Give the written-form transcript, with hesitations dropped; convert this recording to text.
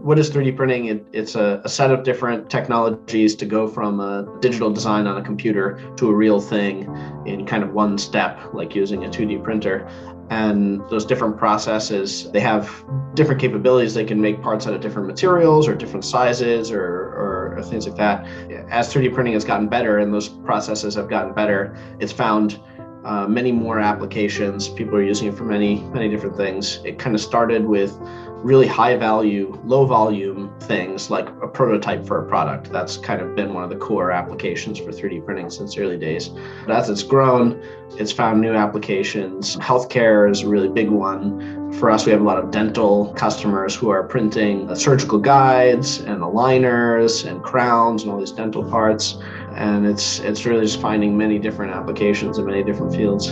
What is 3D printing? It's a set of different technologies to go from a digital design on a computer to a real thing in kind of one step, like using a 2D printer. And those different processes, they have different capabilities. They can make parts out of different materials or different sizes or things like that. As 3D printing has gotten better and those processes have gotten better, it's found many more applications. People are using it for many different things. It kind of started with really high value, low volume things like a prototype for a product. That's kind of been one of the core applications for 3D printing since the early days. But as it's grown, it's found new applications. Healthcare is a really big one. For us, we have a lot of dental customers who are printing surgical guides and aligners and crowns and all these dental parts. And it's really just finding many different applications in many different fields.